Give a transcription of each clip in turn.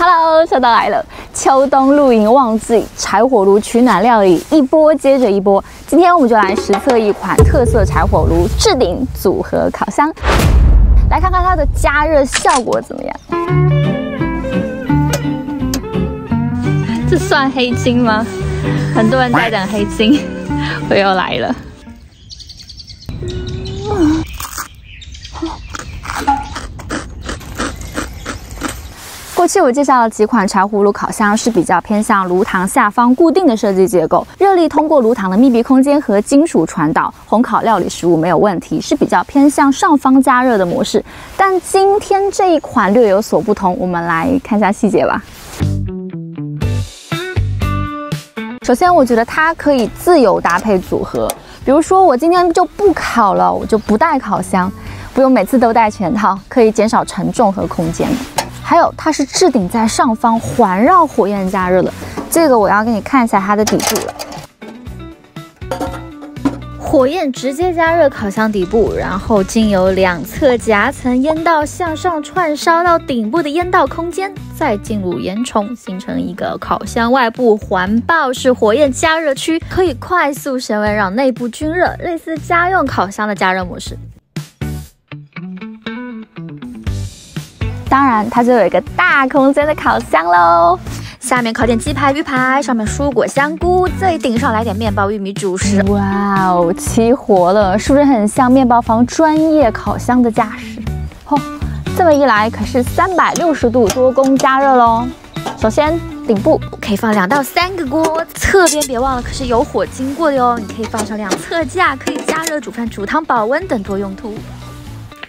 Hello， 秋到来了，秋冬露营旺季，柴火炉取暖料理一波接着一波。今天我们就来实测一款特色柴火炉置顶组合烤箱，来看看它的加热效果怎么样。这算黑金吗？很多人在等黑金，我又来了。过去我介绍了几款柴葫芦烤箱是比较偏向炉膛下方固定的设计结构，热力通过炉膛的密闭空间和金属传导，烘烤料理食物没有问题，是比较偏向上方加热的模式。但今天这一款略有所不同，我们来看一下细节吧。首先，我觉得它可以自由搭配组合，比如说我今天就不烤了，我就不带烤箱，不用每次都带全套，可以减少承重和空间。还有，它是置顶在上方环绕火焰加热的，这个我要给你看一下它的底部了。火焰直接加热烤箱底部，然后经由两侧夹层烟道向上串烧到顶部的烟道空间，再进入烟囱，形成一个烤箱外部环抱式火焰加热区，可以快速升温，让内部均热，类似家用烤箱的加热模式。当然，它就有一个大空间的烤箱喽。下面烤点鸡排、鱼排，上面蔬果、香菇，最顶上来点面包、玉米主食。哇哦，起火了，是不是很像面包房专业烤箱的架势？哦，这么一来可是360度多功加热喽。首先，顶部可以放2到3个锅，侧边别忘了可是有火经过的哟。你可以放上2侧架，可以加热、煮饭、煮汤、保温等多用途。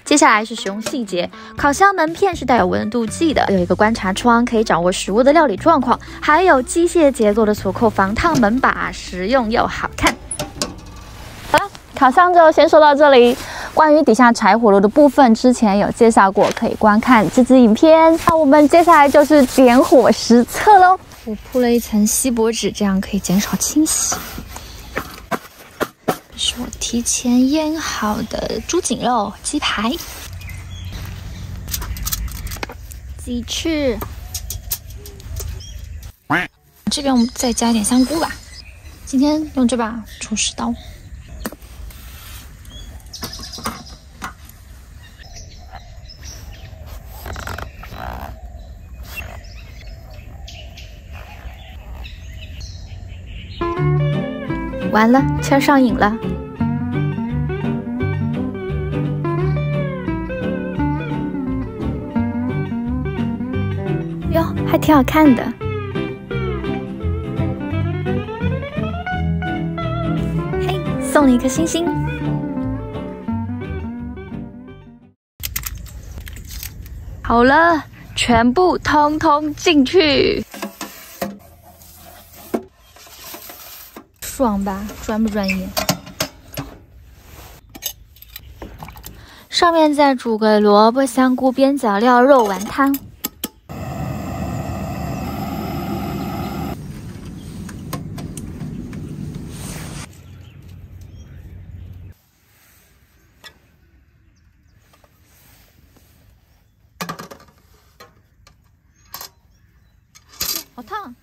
接下来是使用细节，烤箱门片是带有温度计的，有一个观察窗可以掌握食物的料理状况，还有机械结构的锁扣防烫门把，实用又好看。好了，烤箱就先说到这里。关于底下柴火炉的部分，之前有介绍过，可以观看这支影片。那我们接下来就是点火实测喽。我铺了一层锡箔纸，这样可以减少清洗。是我提前腌好的猪颈肉、鸡排、鸡翅。这边我们再加一点香菇吧。今天用这把厨师刀。完了，气儿上瘾了。哟，还挺好看的。嘿，送你一颗星星。好了，全部通通进去。爽吧，专不专业？上面再煮个萝卜、香菇、边角料、肉丸汤。好烫！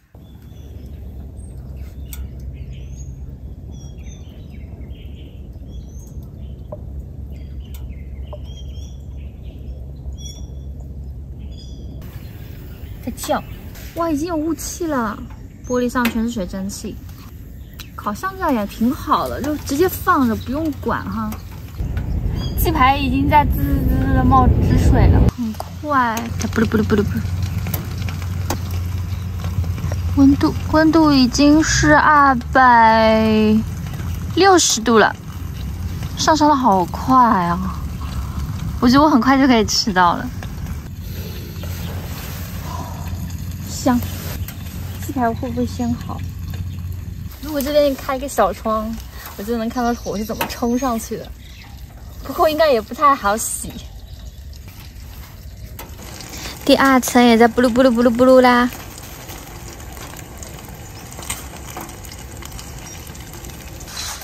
在叫，哇，已经有雾气了，玻璃上全是水蒸气。烤箱这样也挺好的，就直接放着，不用管哈。鸡排已经在滋滋滋的冒汁水了，很快。不噜不噜不噜不噜。温度已经是260度了，上升的好快啊！我觉得我很快就可以吃到了。香，鸡排会不会先好？如果这边开一个小窗，我就能看到火是怎么冲上去的。不过应该也不太好洗。第2层也在布噜布噜布噜布噜啦。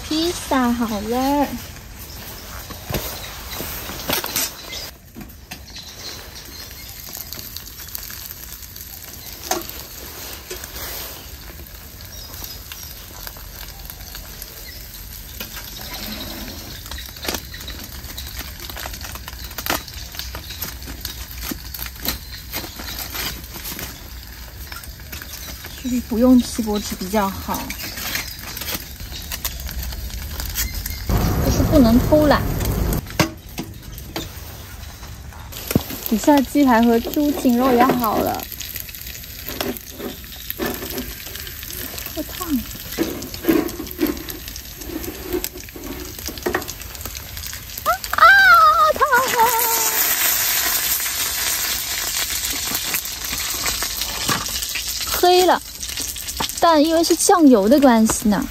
披萨好了。这里不用锡箔纸比较好，就是不能偷懒。底下的鸡排和猪颈肉也好了，好烫！烫！黑了，但因为是酱油的关系呢，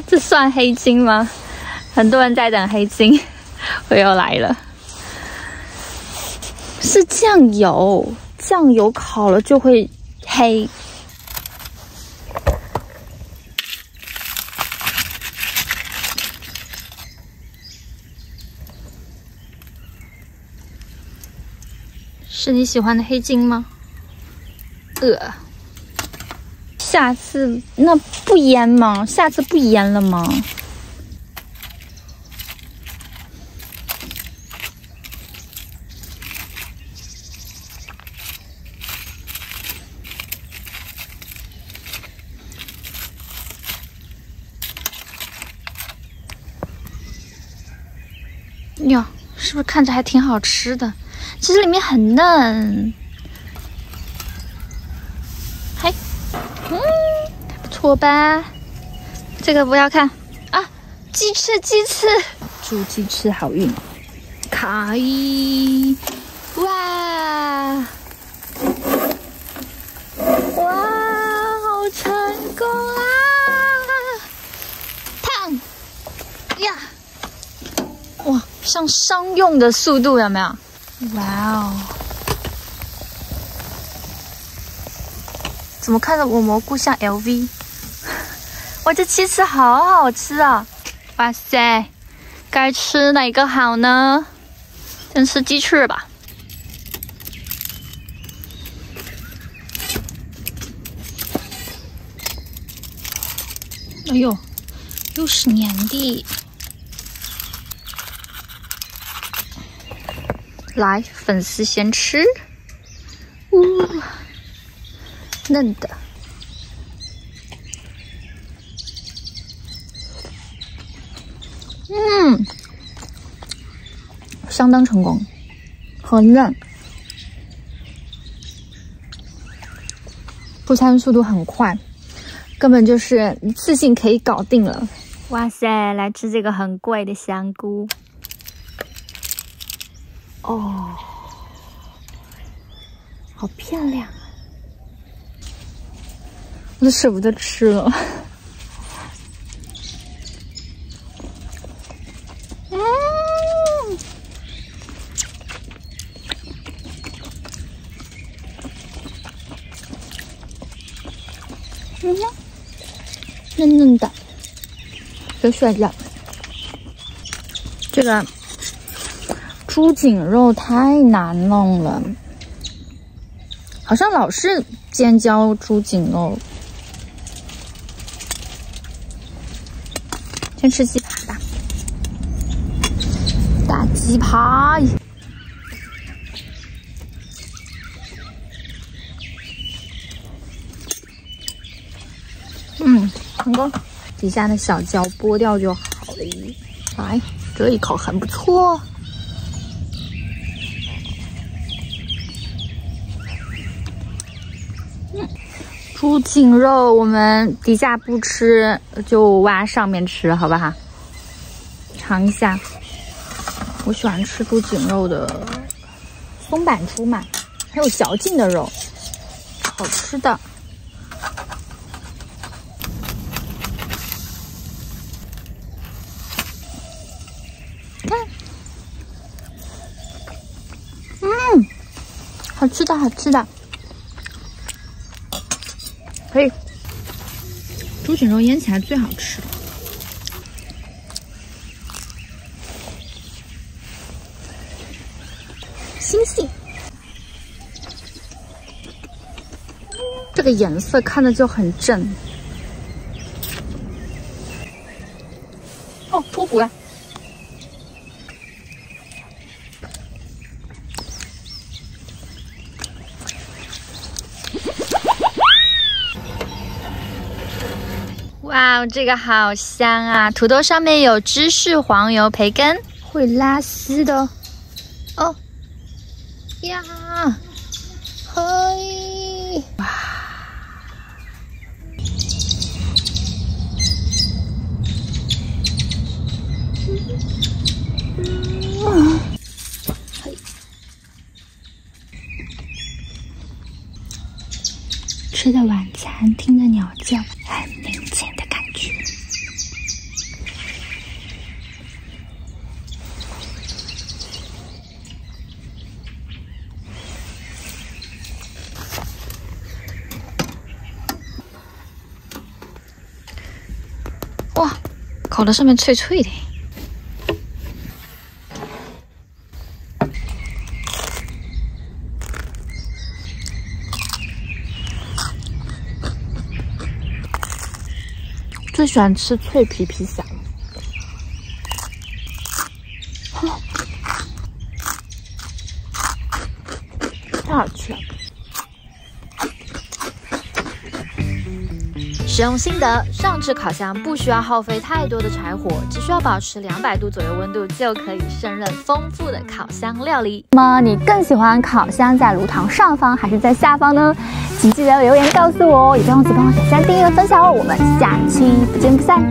这算黑金吗？很多人在等黑金，我又来了。是酱油，酱油烤了就会黑。是你喜欢的黑金吗？下次那不腌吗？下次不腌了吗？哟，是不是看着还挺好吃的？其实里面很嫩。嘿，不错吧？这个不要看啊，鸡翅，鸡翅，祝鸡翅好运。卡伊，哇，哇，好成功啊！烫呀！哇，像商用的速度有没有？哇哦！怎么看着我蘑菇像 LV？ 哇，这鸡翅好好吃啊！哇塞，该吃哪个好呢？先吃鸡翅吧。哎呦，又是黏的。来，粉丝先吃，嫩的，相当成功，很嫩，出餐速度很快，根本就是一次性可以搞定了。哇塞，来吃这个很贵的香菇。哦，好漂亮啊！我都舍不得吃了。嫩嫩的，小小的。这个猪颈肉太难弄了，好像老是尖椒猪颈肉。先吃鸡排吧，大鸡排。成功，底下的小椒剥掉就好了。来，这一口很不错。猪颈肉我们底下不吃，就挖上面吃，好不好？尝一下，我喜欢吃猪颈肉的松板猪嘛，很有嚼劲的肉，好吃的。好吃的，好吃的，可以。猪颈肉腌起来最好吃。星星，这个颜色看着就很正。哦，脱骨了。哇，这个好香啊！土豆上面有芝士、黄油、培根，会拉丝的哦。呀，嘿，哇！吃的晚餐，听着鸟叫，很宁静的感觉。哇，烤的上面脆脆的。最喜欢吃脆皮披萨，太好吃了。使用心得：上至烤箱不需要耗费太多的柴火，只需要保持200度左右温度，就可以胜任丰富的烤箱料理。那么你更喜欢烤箱在炉膛上方还是在下方呢？请记得留言告诉我哦，也不要忘记帮我点赞、订阅、分享哦。我们下期不见不散。